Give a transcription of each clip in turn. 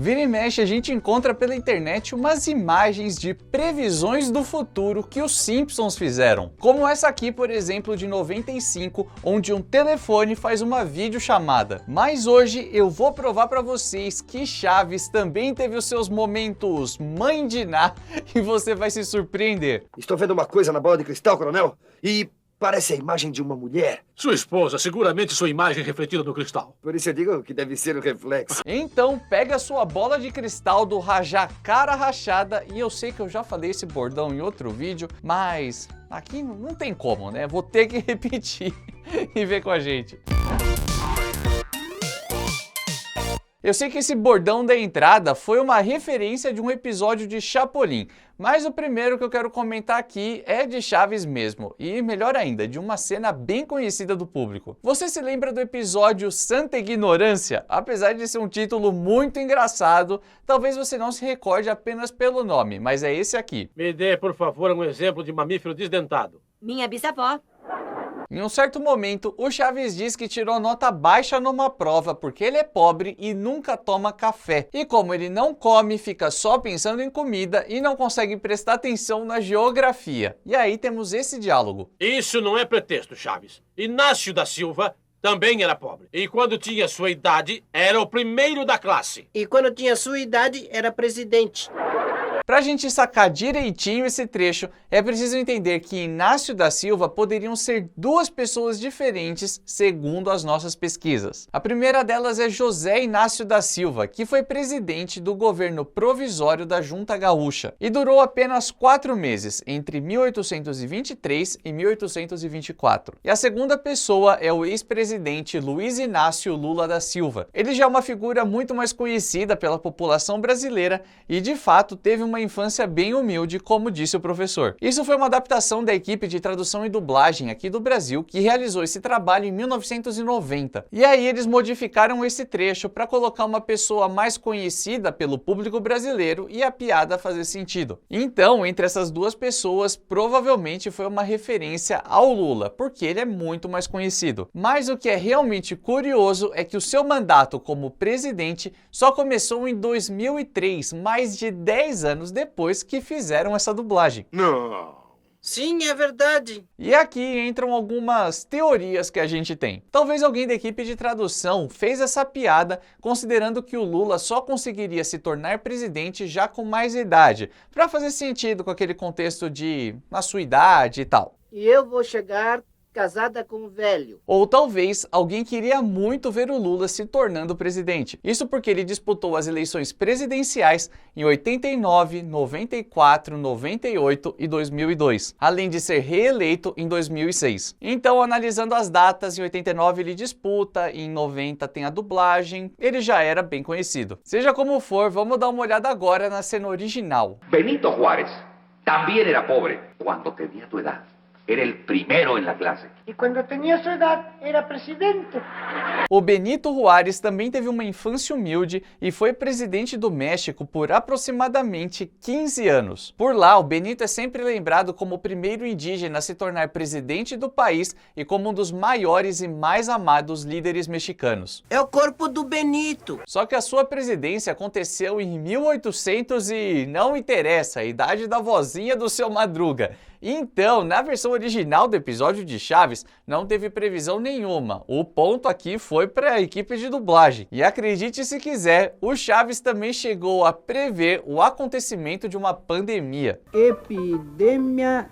Vira e mexe a gente encontra pela internet umas imagens de previsões do futuro que os Simpsons fizeram. Como essa aqui, por exemplo, de 95, onde um telefone faz uma videochamada. Mas hoje eu vou provar para vocês que Chaves também teve os seus momentos mãe de Ná e você vai se surpreender. Estou vendo uma coisa na bola de cristal, coronel, e parece a imagem de uma mulher. Sua esposa, seguramente sua imagem refletida no cristal. Por isso eu digo que deve ser o reflexo. Então pega a sua bola de cristal do Rajar Cara Rachada, e eu sei que eu já falei esse bordão em outro vídeo, mas aqui não tem como, né? Vou ter que repetir e ver com a gente. Eu sei que esse bordão da entrada foi uma referência de um episódio de Chapolin, mas o primeiro que eu quero comentar aqui é de Chaves mesmo, e melhor ainda, de uma cena bem conhecida do público. Você se lembra do episódio Santa Ignorância? Apesar de ser um título muito engraçado, talvez você não se recorde apenas pelo nome, mas é esse aqui. Me dê, por favor, um exemplo de mamífero desdentado. Minha bisavó. Em um certo momento, o Chaves diz que tirou nota baixa numa prova porque ele é pobre e nunca toma café. E como ele não come, fica só pensando em comida e não consegue prestar atenção na geografia. E aí temos esse diálogo. Isso não é pretexto, Chaves. Inácio da Silva também era pobre. E quando tinha sua idade, era o primeiro da classe. E quando tinha sua idade, era presidente. Pra gente sacar direitinho esse trecho, é preciso entender que Inácio da Silva poderiam ser duas pessoas diferentes segundo as nossas pesquisas. A primeira delas é José Inácio da Silva, que foi presidente do governo provisório da Junta Gaúcha e durou apenas 4 meses, entre 1823 e 1824. E a segunda pessoa é o ex-presidente Luiz Inácio Lula da Silva. Ele já é uma figura muito mais conhecida pela população brasileira e de fato teve uma infância bem humilde, como disse o professor. Isso foi uma adaptação da equipe de tradução e dublagem aqui do Brasil, que realizou esse trabalho em 1990. E aí eles modificaram esse trecho para colocar uma pessoa mais conhecida pelo público brasileiro e a piada fazer sentido. Então, entre essas duas pessoas, provavelmente foi uma referência ao Lula, porque ele é muito mais conhecido. Mas o que é realmente curioso é que o seu mandato como presidente só começou em 2003, mais de 10 anos depois que fizeram essa dublagem. Não. Sim, é verdade. E aqui entram algumas teorias que a gente tem. Talvez alguém da equipe de tradução fez essa piada considerando que o Lula só conseguiria se tornar presidente já com mais idade, para fazer sentido com aquele contexto de na sua idade e tal. E eu vou chegar casada com um velho. Ou talvez alguém queria muito ver o Lula se tornando presidente. Isso porque ele disputou as eleições presidenciais em 89, 94, 98 e 2002, além de ser reeleito em 2006. Então, analisando as datas, em 89 ele disputa, em 90 tem a dublagem, ele já era bem conhecido. Seja como for, vamos dar uma olhada agora na cena original. Benito Juárez también era pobre cuando tenía tu edad. Era el primero en la clase. Y cuando tenía su edad, era presidente. O Benito Juárez também teve uma infância humilde e foi presidente do México por aproximadamente 15 anos. Por lá, o Benito é sempre lembrado como o primeiro indígena a se tornar presidente do país e como um dos maiores e mais amados líderes mexicanos. É o corpo do Benito. Só que a sua presidência aconteceu em 1800 e não interessa a idade da vozinha do seu Madruga. Então, na versão original do episódio de Chaves, não teve previsão nenhuma. O ponto aqui foi para a equipe de dublagem. E acredite se quiser, o Chaves também chegou a prever o acontecimento de uma pandemia. Epidemia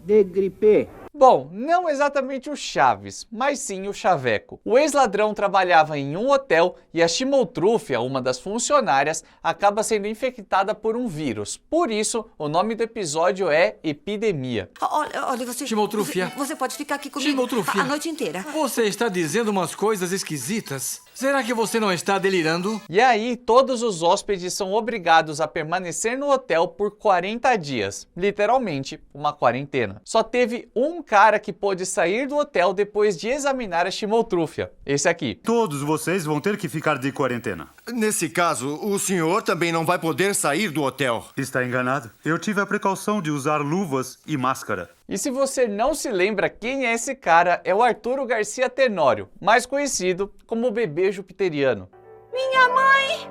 de gripe. Bom, não exatamente o Chaves, mas sim o Chaveco. O ex-ladrão trabalhava em um hotel e a Chimoltrufia, uma das funcionárias, acaba sendo infectada por um vírus. Por isso, o nome do episódio é Epidemia. Olha, você... Chimoltrufia. Você pode ficar aqui comigo Chimoltrufia. a noite inteira. Você está dizendo umas coisas esquisitas. Será que você não está delirando? E aí, todos os hóspedes são obrigados a permanecer no hotel por 40 dias. Literalmente, uma quarentena. Só teve um cara que pôde sair do hotel depois de examinar a Chimoltrufia. Esse aqui. Todos vocês vão ter que ficar de quarentena. Nesse caso, o senhor também não vai poder sair do hotel. Está enganado. Eu tive a precaução de usar luvas e máscara. E se você não se lembra quem é esse cara, é o Arturo Garcia Tenório, mais conhecido como o Bebê Jupiteriano. Minha mãe!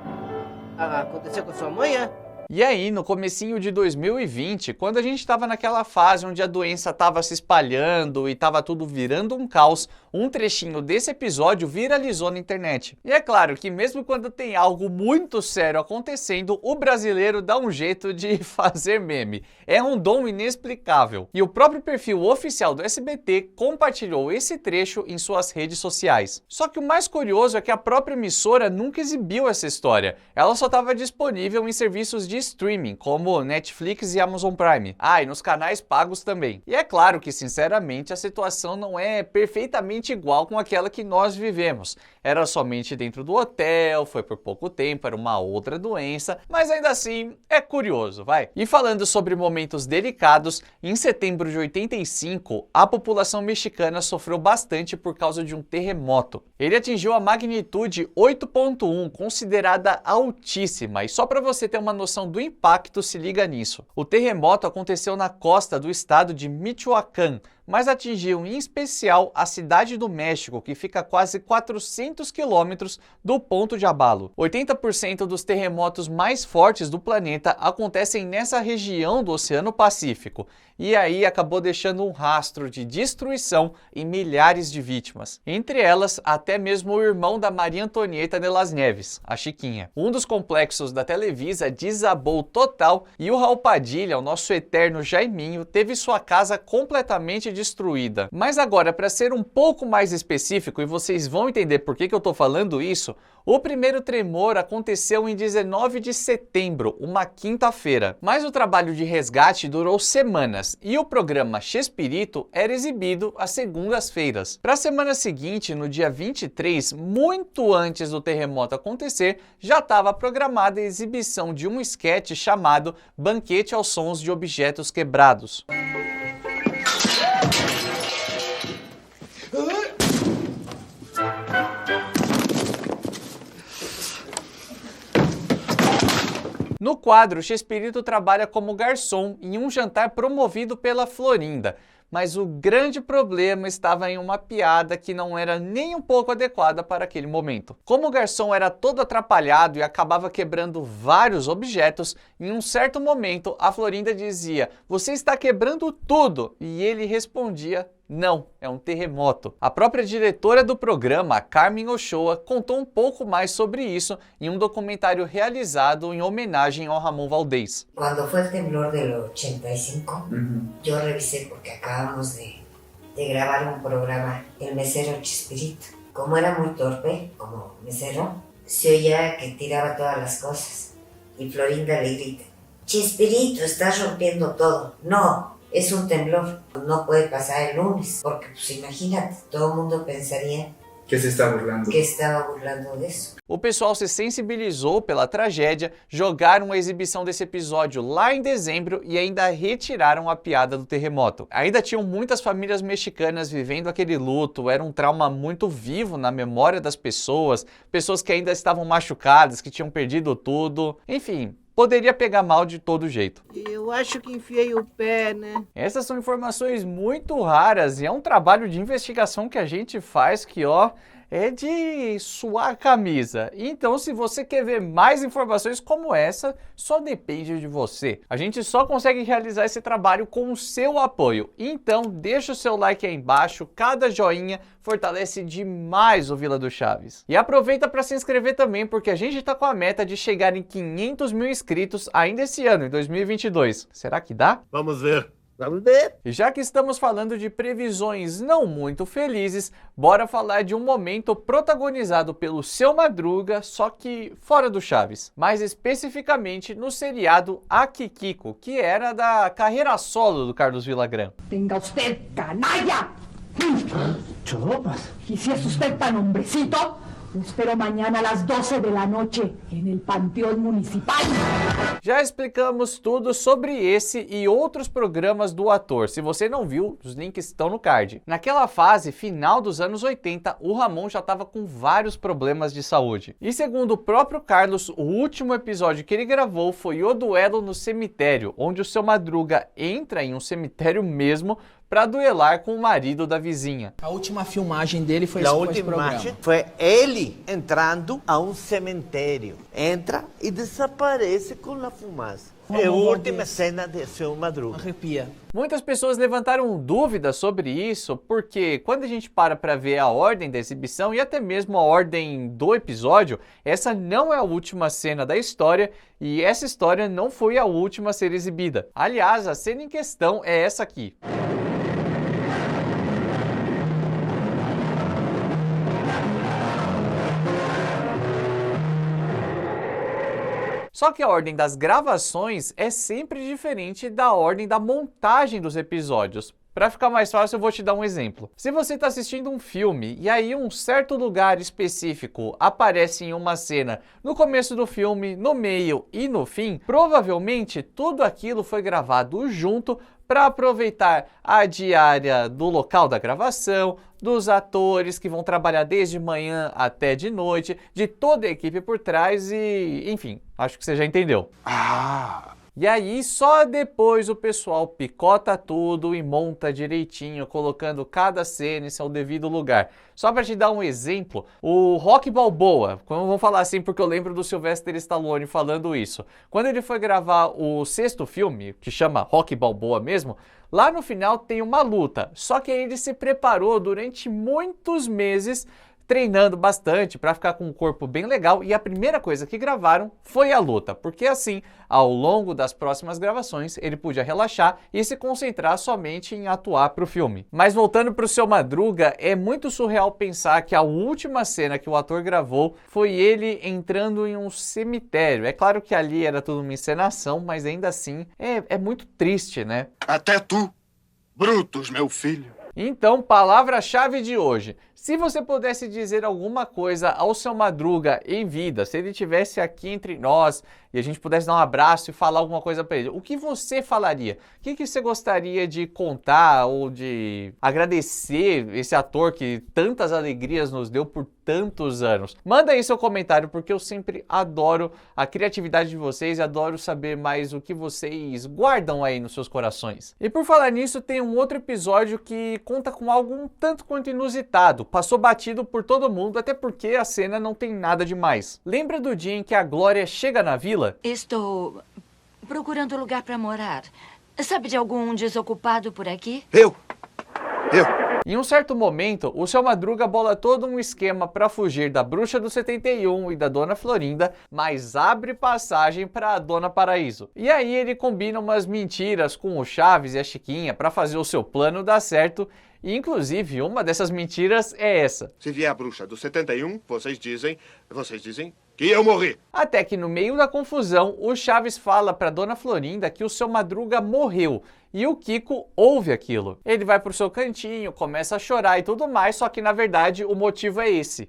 Aconteceu com sua mãe, é? E aí, no comecinho de 2020, quando a gente estava naquela fase onde a doença estava se espalhando e estava tudo virando um caos, um trechinho desse episódio viralizou na internet. E é claro que mesmo quando tem algo muito sério acontecendo, o brasileiro dá um jeito de fazer meme. É um dom inexplicável. E o próprio perfil oficial do SBT compartilhou esse trecho em suas redes sociais. Só que o mais curioso é que a própria emissora nunca exibiu essa história. Ela só estava disponível em serviços de streaming, como Netflix e Amazon Prime. E nos canais pagos também. E é claro que, sinceramente, a situação não é perfeitamente igual com aquela que nós vivemos. Era somente dentro do hotel, foi por pouco tempo, era uma outra doença, mas ainda assim é curioso, vai. E falando sobre momentos delicados, em setembro de 85, a população mexicana sofreu bastante por causa de um terremoto. Ele atingiu a magnitude 8.1, considerada altíssima, e só para você ter uma noção do impacto, se liga nisso. O terremoto aconteceu na costa do estado de Michoacán, mas atingiu em especial a cidade do México, que fica a quase 400 quilômetros do ponto de abalo. 80% dos terremotos mais fortes do planeta acontecem nessa região do Oceano Pacífico, e aí acabou deixando um rastro de destruição e milhares de vítimas. Entre elas, até mesmo o irmão da Maria Antonieta de las Nieves, a Chiquinha. Um dos complexos da Televisa desabou total e o Raul Padilha, o nosso eterno Jaiminho, teve sua casa completamente destruída. Mas agora, para ser um pouco mais específico, e vocês vão entender por que eu tô falando isso, o primeiro tremor aconteceu em 19 de setembro, uma quinta-feira. Mas o trabalho de resgate durou semanas e o programa Chespirito era exibido às segundas-feiras. Para a semana seguinte, no dia 23, muito antes do terremoto acontecer, já estava programada a exibição de um esquete chamado Banquete aos Sons de Objetos Quebrados. No quadro, Chespirito trabalha como garçom em um jantar promovido pela Florinda, mas o grande problema estava em uma piada que não era nem um pouco adequada para aquele momento. Como o garçom era todo atrapalhado e acabava quebrando vários objetos, em um certo momento a Florinda dizia: "Você está quebrando tudo", e ele respondia: "Não, é um terremoto". A própria diretora do programa, Carmen Ochoa, contou um pouco mais sobre isso em um documentário realizado em homenagem ao Ramón Valdés. Quando foi o temblor del 85, eu revisei porque acabamos de gravar um programa, El Mesero Chespirito. Como era muito torpe, como mesero, se oía que tiraba todas as coisas. E Florinda le grita: "Chespirito, estás rompiendo todo". "No, es un temblor, no puede pasar el lunes", porque pues imagínate, todo el mundo pensaría que se está burlando. Que estava burlando disso. O pessoal se sensibilizou pela tragédia, jogaram a exibição desse episódio lá em dezembro e ainda retiraram a piada do terremoto. Ainda tinham muitas famílias mexicanas vivendo aquele luto, era um trauma muito vivo na memória das pessoas, pessoas que ainda estavam machucadas, que tinham perdido tudo, enfim. Poderia pegar mal de todo jeito. Eu acho que enfiei o pé, né? Essas são informações muito raras e é um trabalho de investigação que a gente faz que, é de suar a camisa. Então, se você quer ver mais informações como essa, só depende de você. A gente só consegue realizar esse trabalho com o seu apoio. Então, deixa o seu like aí embaixo, cada joinha fortalece demais o Vila do Chaves. E aproveita para se inscrever também, porque a gente está com a meta de chegar em 500 mil inscritos ainda esse ano, em 2022. Será que dá? Vamos ver. Vamos ver. E já que estamos falando de previsões não muito felizes, bora falar de um momento protagonizado pelo Seu Madruga, só que fora do Chaves. Mais especificamente no seriado Akikiko, que era da carreira solo do Carlos Villagrán. Tenga usted canalla. Chopas. Y si es usted tan hombrecito, lo espero mañana a las 12 de la noche en el Panteón Municipal. Já explicamos tudo sobre esse e outros programas do ator. Se você não viu, os links estão no card. Naquela fase final dos anos 80, o Ramón já estava com vários problemas de saúde. E segundo o próprio Carlos, o último episódio que ele gravou foi O Duelo no Cemitério, onde o Seu Madruga entra em um cemitério mesmo para duelar com o marido da vizinha. A última filmagem dele foi A esse última programa. imagem foi ele entrando a um cemitério. Entra e desaparece com a fumaça. É a última cena de Seu Madruga. Arrepia. Muitas pessoas levantaram dúvidas sobre isso, porque quando a gente para ver a ordem da exibição e até mesmo a ordem do episódio, essa não é a última cena da história e essa história não foi a última a ser exibida. Aliás, a cena em questão é essa aqui. Só que a ordem das gravações é sempre diferente da ordem da montagem dos episódios. Para ficar mais fácil, eu vou te dar um exemplo. Se você está assistindo um filme e aí um certo lugar específico aparece em uma cena no começo do filme, no meio e no fim, provavelmente tudo aquilo foi gravado junto para aproveitar a diária do local da gravação, dos atores que vão trabalhar desde manhã até de noite, de toda a equipe por trás e, enfim, acho que você já entendeu. E aí, só depois o pessoal picota tudo e monta direitinho, colocando cada cena em seu devido lugar. Só para te dar um exemplo, o Rocky Balboa, vamos falar assim porque eu lembro do Sylvester Stallone falando isso. Quando ele foi gravar o 6º filme, que chama Rocky Balboa mesmo, lá no final tem uma luta. Só que aí ele se preparou durante muitos meses, treinando bastante para ficar com um corpo bem legal e a primeira coisa que gravaram foi a luta, porque assim, ao longo das próximas gravações, ele podia relaxar e se concentrar somente em atuar para o filme. Mas voltando para o Seu Madruga, é muito surreal pensar que a última cena que o ator gravou foi ele entrando em um cemitério. É claro que ali era tudo uma encenação, mas ainda assim é muito triste, né? Até tu, Brutus, meu filho. Então, palavra-chave de hoje. Se você pudesse dizer alguma coisa ao Seu Madruga em vida, se ele estivesse aqui entre nós e a gente pudesse dar um abraço e falar alguma coisa para ele, o que você falaria? O que você gostaria de contar ou de agradecer esse ator que tantas alegrias nos deu por tantos anos? Manda aí seu comentário, porque eu sempre adoro a criatividade de vocês e adoro saber mais o que vocês guardam aí nos seus corações. E por falar nisso, tem um outro episódio que conta com algo um tanto quanto inusitado. Passou batido por todo mundo, até porque a cena não tem nada demais. Lembra do dia em que a Glória chega na vila? Estou procurando lugar para morar. Sabe de algum desocupado por aqui? Eu. Em um certo momento, o Seu Madruga bola todo um esquema para fugir da Bruxa do 71 e da Dona Florinda, mas abre passagem para a Dona Paraíso. E aí ele combina umas mentiras com o Chaves e a Chiquinha para fazer o seu plano dar certo. E, inclusive, uma dessas mentiras é essa. Se vier a bruxa do 71, vocês dizem que eu morri. Até que no meio da confusão, o Chaves fala para Dona Florinda que o Seu Madruga morreu. E o Kiko ouve aquilo. Ele vai pro seu cantinho, começa a chorar e tudo mais, só que na verdade o motivo é esse.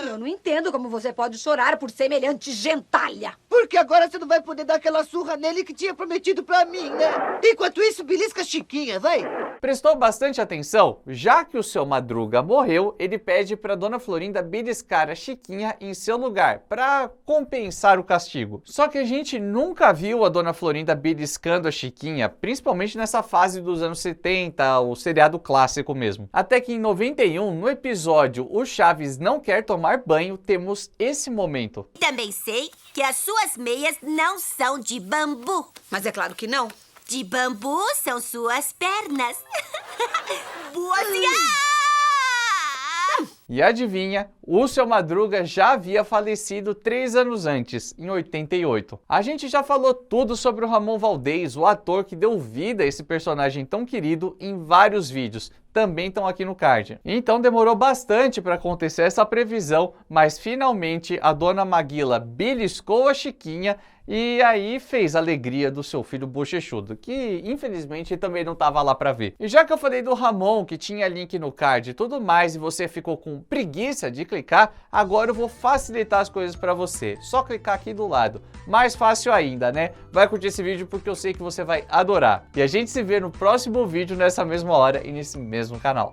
Eu não entendo como você pode chorar por semelhante gentalha. Porque agora você não vai poder dar aquela surra nele que tinha prometido pra mim, né? Enquanto isso, belisca a Chiquinha, vai. Prestou bastante atenção? Já que o Seu Madruga morreu, ele pede para Dona Florinda beliscar a Chiquinha em seu lugar, para compensar o castigo. Só que a gente nunca viu a Dona Florinda beliscando a Chiquinha, principalmente nessa fase dos anos 70, o seriado clássico mesmo. Até que em 91, no episódio O Chaves Não Quer Tomar Banho, temos esse momento. Também sei que as suas meias não são de bambu. Mas é claro que não. De bambu são suas pernas. Boas E adivinha, o Seu Madruga já havia falecido 3 anos antes, em 88. A gente já falou tudo sobre o Ramon Valdez, o ator que deu vida a esse personagem tão querido em vários vídeos. Também estão aqui no card. Então demorou bastante para acontecer essa previsão, mas finalmente a Dona Maguila beliscou a Chiquinha e aí fez a alegria do seu filho bochechudo, que infelizmente também não estava lá para ver. E já que eu falei do Ramon, que tinha link no card e tudo mais, e você ficou com preguiça de clicar, agora eu vou facilitar as coisas para você. Só clicar aqui do lado. Mais fácil ainda, né? Vai curtir esse vídeo porque eu sei que você vai adorar. E a gente se vê no próximo vídeo nessa mesma hora e nesse mesmo canal.